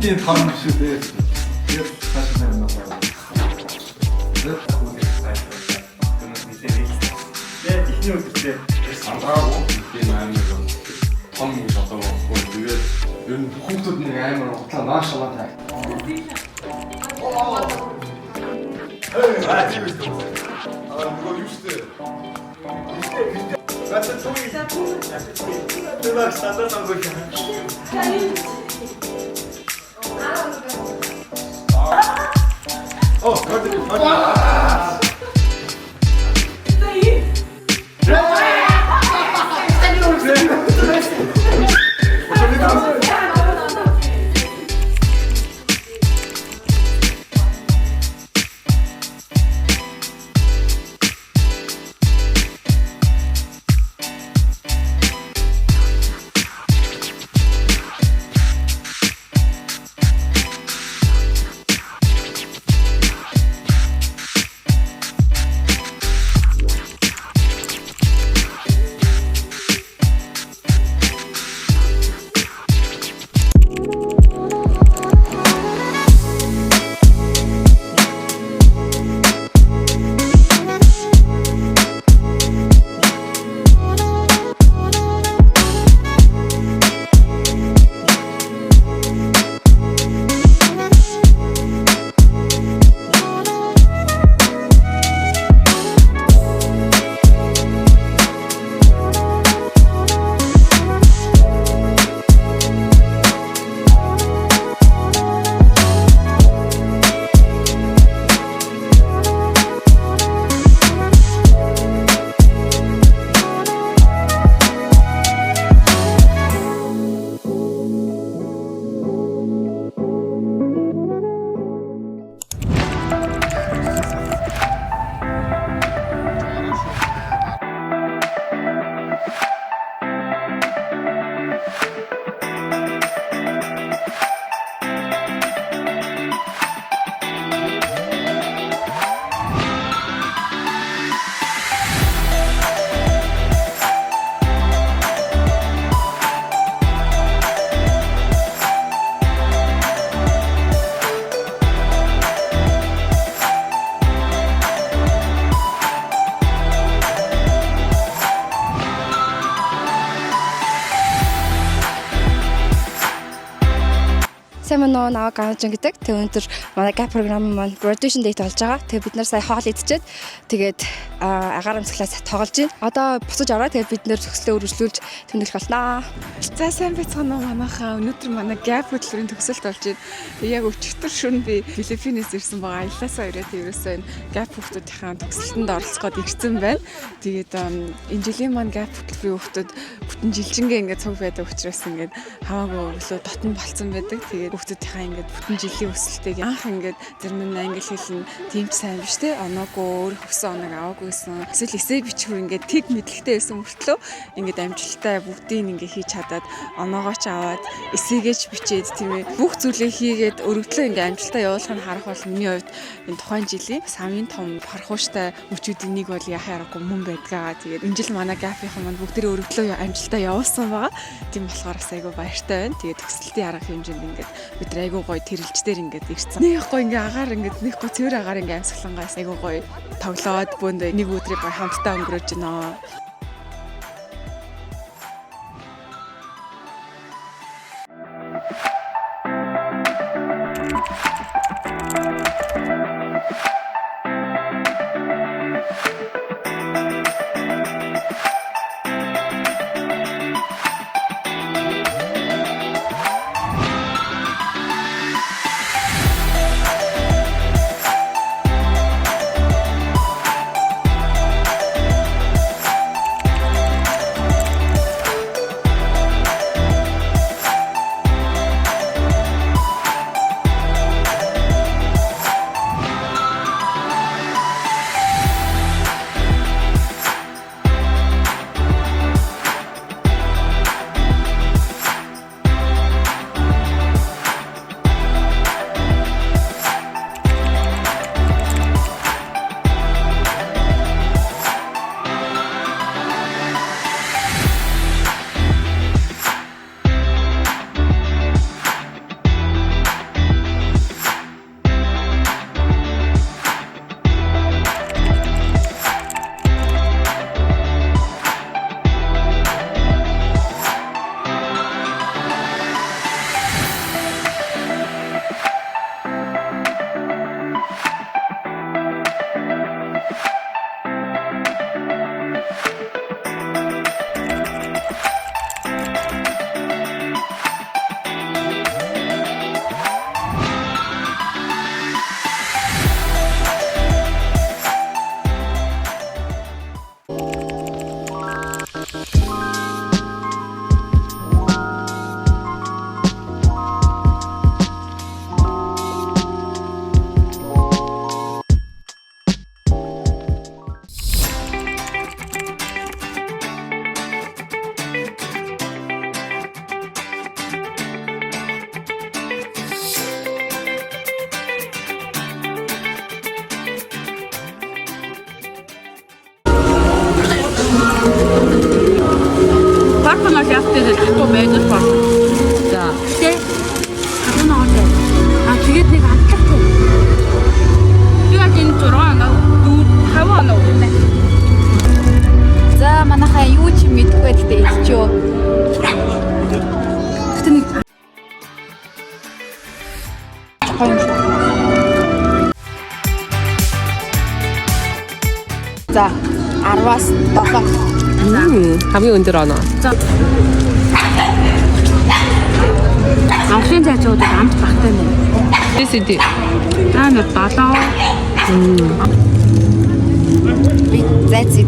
хамгийн том шүү дээ. Тэгээд цааш нь юм байна. Тэгээд ихний үедээ сандраагүй тийм амар том гэж одоо байхгүй. Тэгээд ер нь хүүхдүүд нэг амар хутлаа наашаа тай. Нөгөө юу штэ. Бата туй. Тэр стандарт ангой. Oh, Манай наваг ганжин гэдэг. Тэгээ өнөөдөр манай gap програм маань graduation date болж байгаа. Тэгээ бид нар сая хоол идчихэд тэгээд агаар амсгалаас тоглож байна. Одоо буцаж ороо тэгээд бид нэр төгслөө үргэлжлүүлж тэмдэглэх болноо. За сайн байцгаана уу манайхаа. Өнөөдөр манай gap хөтөлбөрийн төгсөлт болж байна. Яг өчигдөр шөнө би Филиппинээс ирсэн байгаа. Аяллаасаа ирээд ерөөсөө энэ gap хүүхдүүдийн төгсөлтөнд оролцоход ирсэн байна. Тэгээд энэ жилийн маань gap хөтөлбөрийн хүүхдүүд бүтэн жилжингээ ингээд цуг байдаг учраас ингээд хамаагүй өглөө дотн болцсон байдаг. Тэгээд хүүхдүүдийнхаа ингээд бүтэн жилийн өсөлтийг анх ингээд зарим нь англи хэлнэ тийм ч сайн биш те. Оноогүй өөр хөсөн оног аваагүй гэсэн. Эсвэл эсээ бичвэр ингээд тэг мэдлэгтэй байсан мөртлөө ингээд амжилттай бүгдийг ингээд хийж чадаад оноогоо ч аваад эсээгээч бичээд тийм ээ бүх зүйлээ хийгээд өргөдлөө ингээд амжилттай явуулах нь харах бол миний хувьд энэ тухайн жилийн самын том харахууштай мөчүүдийн нэг бол яхаа аргагүй мөн байдгаа. Тэгээд энэ жил манай графийн маань бүгдээ өргөдлөө амжилттай явуулсан байгаа. Тийм болохоор бас айгүй баяртай байна. Тэгээд төгсөлтийн арга хэмжээнд ингээд бид нар айгүй гоё тэрэлждэр ингээд ирсэн. Нэг гоё ингээд агаар ингээд нэг гоё цэвэр агаар ингээд амсгалангаас айгүй гоё тоглоод бөөнд нэг өдрийг гоё хамтдаа өнгөрөөж байна. Паркнаас явтыг хатуу байж байна. За. Тэ. Хатуу наатай. Тэгээд нэг амтлах. Би яг энэ 6 оноо 5 оноо өгнө. За манайхаа юу ч мэдэхгүй гэдэгт ээлжөө. Гэтэ нэг За 10-аас 7. хамгийн өндөр оноо. Анхны зайчуудад амт багтай нэ. Тэсэди. Амар 7. Би зайцыг